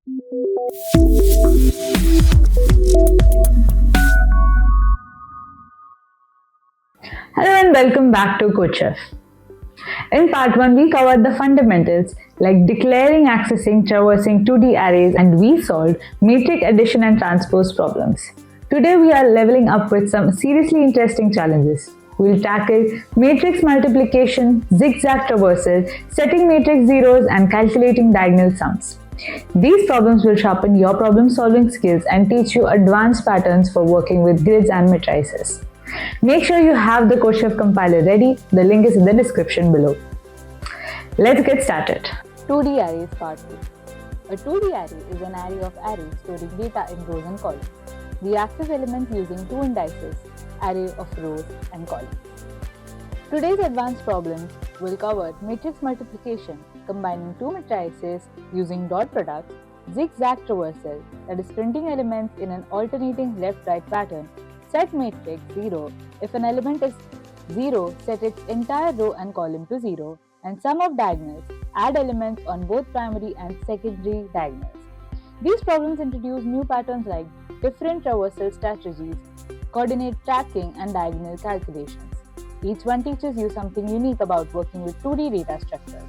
Hello and welcome back to CodeChef. In part 1, we covered the fundamentals like declaring, accessing, traversing 2D arrays, and we solved matrix addition and transpose problems. Today, we are leveling up with some seriously interesting challenges. We'll tackle matrix multiplication, zigzag traversal, setting matrix zeros, and calculating diagonal sums. These problems will sharpen your problem solving skills and teach you advanced patterns for working with grids and matrices. Make sure you have the CodeChef compiler ready. The link is in the description below. Let's get started. 2D arrays part 2. A 2D array is an array of arrays storing data in rows and columns. We access elements using two indices, array of rows and columns. Today's advanced problems will cover matrix multiplication, combining two matrices using dot products, zigzag traversal, that is printing elements in an alternating left-right pattern, set matrix 0. If an element is 0, set its entire row and column to 0, and sum of diagonals, add elements on both primary and secondary diagonals. These problems introduce new patterns like different traversal strategies, coordinate tracking, and diagonal calculations. Each one teaches you something unique about working with 2D data structures.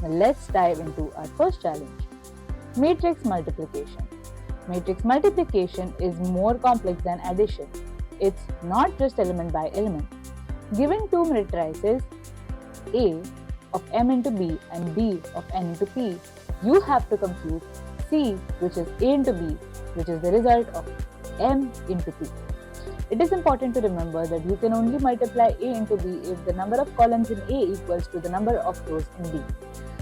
Now let's dive into our first challenge, matrix multiplication. Matrix multiplication is more complex than addition. It's not just element by element. Given two matrices A of m into b and b of n into p, you have to compute C, which is A into b, which is the result of m into p. It is important to remember that you can only multiply A into b if the number of columns in A equals to the number of rows in B.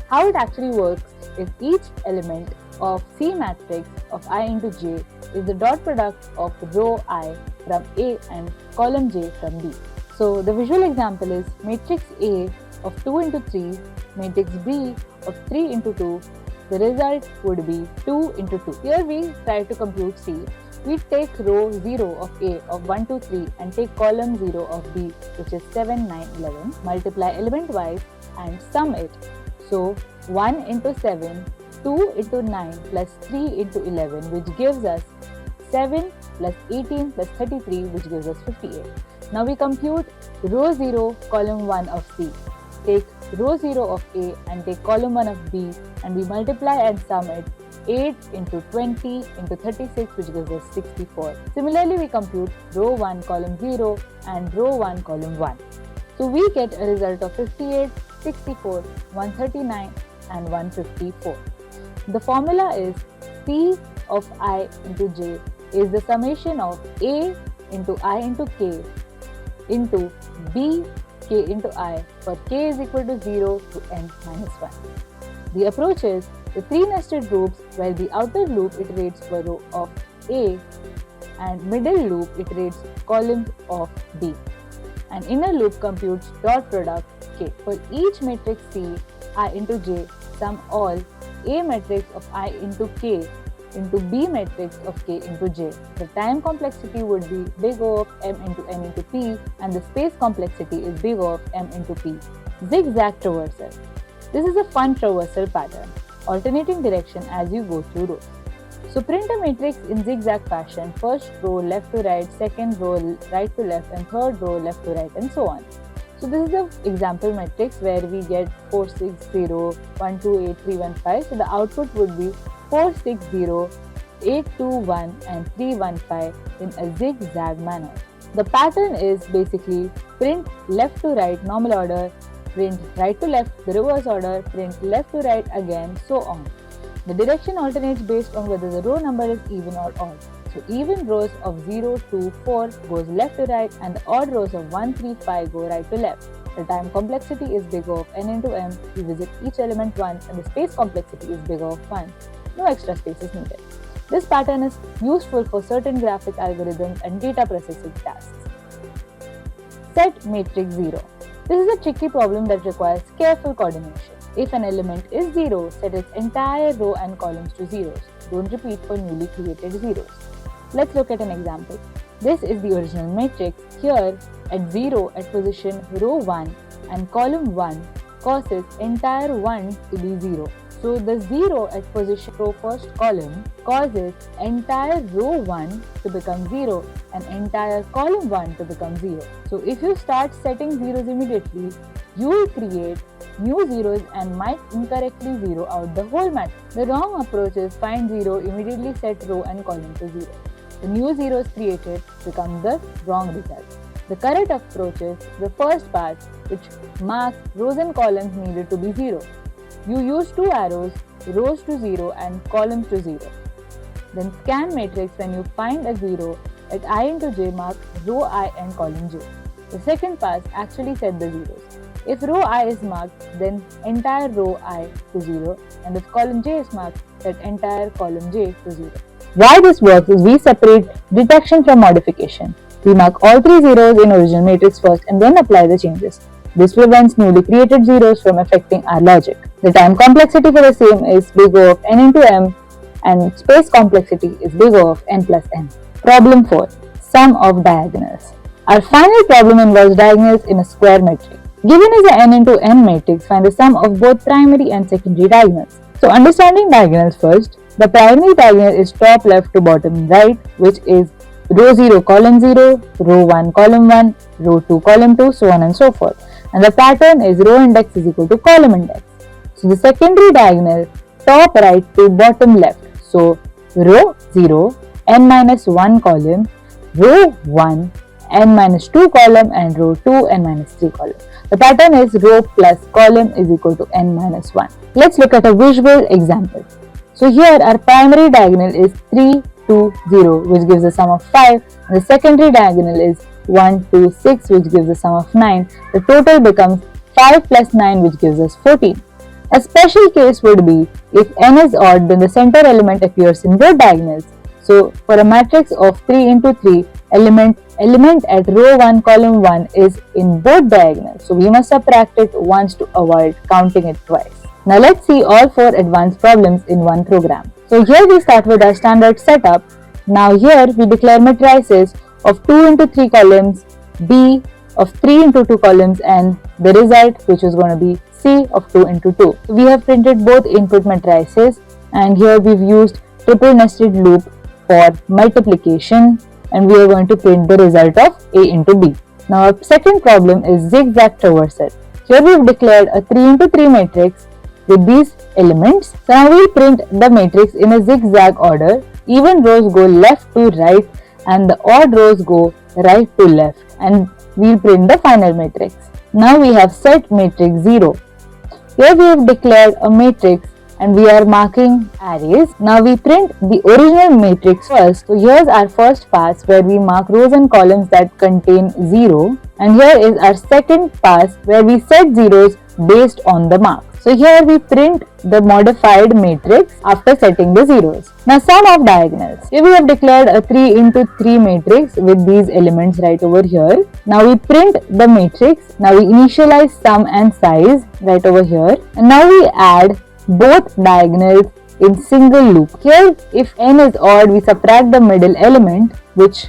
How it actually works is each element of C matrix of I into j is the dot product of row I from A and column j from B. So the visual example is matrix A of 2 into 3, matrix B of 3 into 2. The result would be 2 into 2. Here we try to compute C. We take row 0 of A of 1, 2, 3 and take column 0 of B, which is 7, 9, 11, multiply element wise and sum it. So 1 into 7, 2 into 9 plus 3 into 11, which gives us 7 plus 18 plus 33, which gives us 58. Now we compute row 0, column 1 of C. Take row 0 of A and take column 1 of B, and we multiply and sum it. 8 into 20 into 36, which gives us 64. Similarly, we compute row 1, column 0 and row 1, column 1. So we get a result of 58, 64, 139 and 154. The formula is C of I into j is the summation of A into I into k into B k into I, for k is equal to 0 to n minus 1. The approach is the three nested loops, where the outer loop iterates for row of A and middle loop iterates columns of B. An inner loop computes dot product k. For each matrix C, I into j, sum all A matrix of I into k into B matrix of k into j. The time complexity would be big O of m into n into p, and the space complexity is big O of m into p. Zigzag traversal. This is a fun traversal pattern, alternating direction as you go through rows. So print a matrix in zigzag fashion, first row left to right, second row right to left, and third row left to right, and so on. So this is the example matrix where we get 4, 6, 0, 1, 2, 8, 3, 1, 5. So the output would be 4, 6, 0, 8, 2, 1 and 3, 1, 5 in a zigzag manner. The pattern is basically print left to right normal order, print right to left the reverse order, print left to right again, so on. The direction alternates based on whether the row number is even or odd. So even rows of 0, 2, 4 goes left to right, and the odd rows of 1, 3, 5 go right to left. The time complexity is big O of n into m. We visit each element once, and the space complexity is big O of 1. No extra space is needed. This pattern is useful for certain graphic algorithms and data processing tasks. Set matrix 0. This is a tricky problem that requires careful coordination. If an element is 0, set its entire row and columns to zeros. Don't repeat for newly created zeros. Let's look at an example. This is the original matrix. Here, at 0 at position row 1 and column 1 causes entire 1 to be 0. So the 0 at position row first column causes entire row 1 to become 0 and entire column 1 to become 0. So if you start setting zeros immediately, you will create new zeros and might incorrectly zero out the whole matrix. The wrong approach is find 0, immediately set row and column to 0. The new zeros created become the wrong result. The correct approach is the first part, which marks rows and columns needed to be 0. You use two arrows, rows to 0 and columns to 0. Then scan matrix when you find a 0 at I into j, mark row I and column j. The second pass actually set the zeros. If row I is marked, then entire row I to 0, and if column j is marked, set entire column j to 0. Why this works is we separate detection from modification. We mark all three zeros in original matrix first and then apply the changes. This prevents newly created zeros from affecting our logic. The time complexity for the same is big O of n into m, and space complexity is big O of n plus n. Problem 4. Sum of diagonals. Our final problem involves diagonals in a square matrix. Given is a n into m matrix, find the sum of both primary and secondary diagonals. So understanding diagonals first, the primary diagonal is top left to bottom right, which is row 0 column 0, row 1 column 1, row 2 column 2, so on and so forth. And the pattern is row index is equal to column index. So the secondary diagonal, top right to bottom left. So row 0, n minus 1 column, row 1, n minus 2 column, and row 2, n minus 3 column. The pattern is row plus column is equal to n minus 1. Let's look at a visual example. So here our primary diagonal is 3, 2, 0, which gives a sum of 5, and the secondary diagonal is 1, 2, 6, which gives a sum of 9. The total becomes 5 plus 9, which gives us 14. A special case would be if n is odd, then the center element appears in both diagonals. So for a matrix of 3 into 3, element at row 1 column 1 is in both diagonals. So we must subtract it once to avoid counting it twice. Now let's see all 4 advanced problems in one program. So here we start with our standard setup. Now here we declare matrices of 2 into 3 columns, B of 3 into 2 columns, and the result, which is going to be C of 2 into 2. So we have printed both input matrices, and here we've used triple nested loop for multiplication, and we are going to print the result of A into B. Now our second problem is zigzag traversal. Here we've declared a 3 into 3 matrix with these elements. So now we'll print the matrix in a zigzag order. Even rows go left to right and the odd rows go right to left, and we'll print the final matrix. Now we have set matrix 0. Here we have declared a matrix and we are marking arrays. Now we print the original matrix first. So here's our first pass where we mark rows and columns that contain 0, and here is our second pass where we set zeros based on the mark. So here we print the modified matrix after setting the zeros. Now sum of diagonals. Here we have declared a 3 into 3 matrix with these elements right over here. Now we print the matrix. Now we initialize sum and size right over here. And now we add both diagonals in single loop. Here if n is odd, we subtract the middle element, which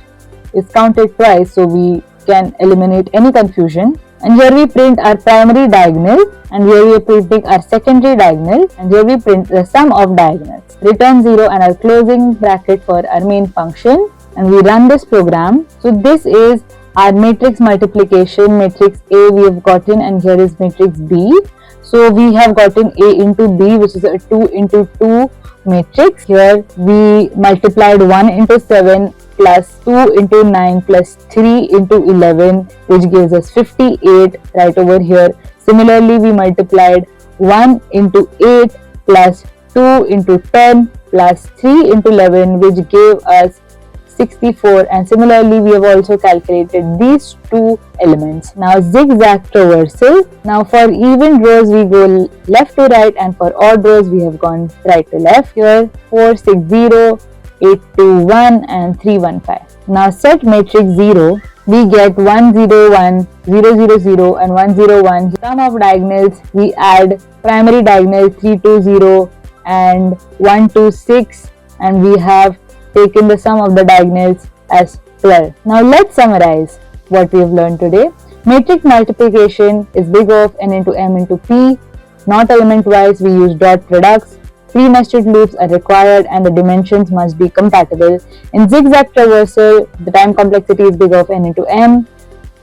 is counted twice, so we can eliminate any confusion. And here we print our primary diagonal, and here we are printing our secondary diagonal, and here we print the sum of diagonals. Return 0 and our closing bracket for our main function, and we run this program. So this is our matrix multiplication. Matrix A we have gotten, and here is matrix B. So we have gotten A into B, which is a 2 into 2 matrix. Here we multiplied 1 into 7 plus 2 into 9 plus 3 into 11, which gives us 58 right over here. Similarly, we multiplied 1 into 8 plus 2 into 10 plus 3 into 11, which gave us 64, and similarly we have also calculated these two elements. Now zigzag traversal. Now for even rows we go left to right, and for odd rows we have gone right to left. Here 4, 6, 0, 8, 2, 1 and 3, 1, 5. Now set matrix 0. We get 1, 0, 1, 0, 0, 0 and 1, 0, 1. Sum of diagonals, we add primary diagonal 3, 2, 0 and 1, 2, 6, and we have taken the sum of the diagonals as 12. Now let's summarize what we have learned today. Matrix multiplication is big O of n into m into p. Not element-wise, we use dot products. Pre-nested loops are required and the dimensions must be compatible. In zigzag traversal, the time complexity is big of n into m.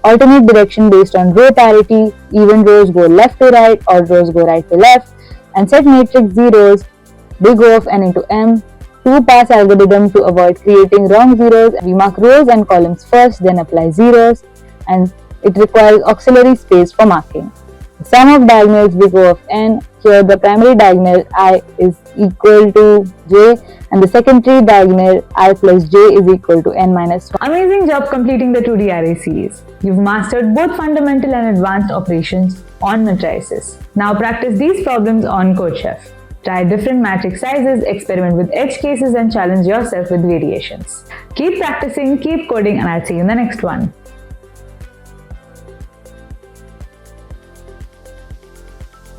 Alternate direction based on row parity. Even rows go left to right or rows go right to left. And set matrix zeros, big O of n into m. Two-pass algorithm to avoid creating wrong zeros. We mark rows and columns first, then apply zeros. And it requires auxiliary space for marking. The sum of diagonals big O of n. Here the primary diagonal I is equal to j and the secondary diagonal I plus j is equal to n minus 1. Amazing job completing the 2D array series. You've mastered both fundamental and advanced operations on matrices. Now practice these problems on CodeChef. Try different matrix sizes, experiment with edge cases and challenge yourself with variations. Keep practicing, keep coding, and I'll see you in the next one.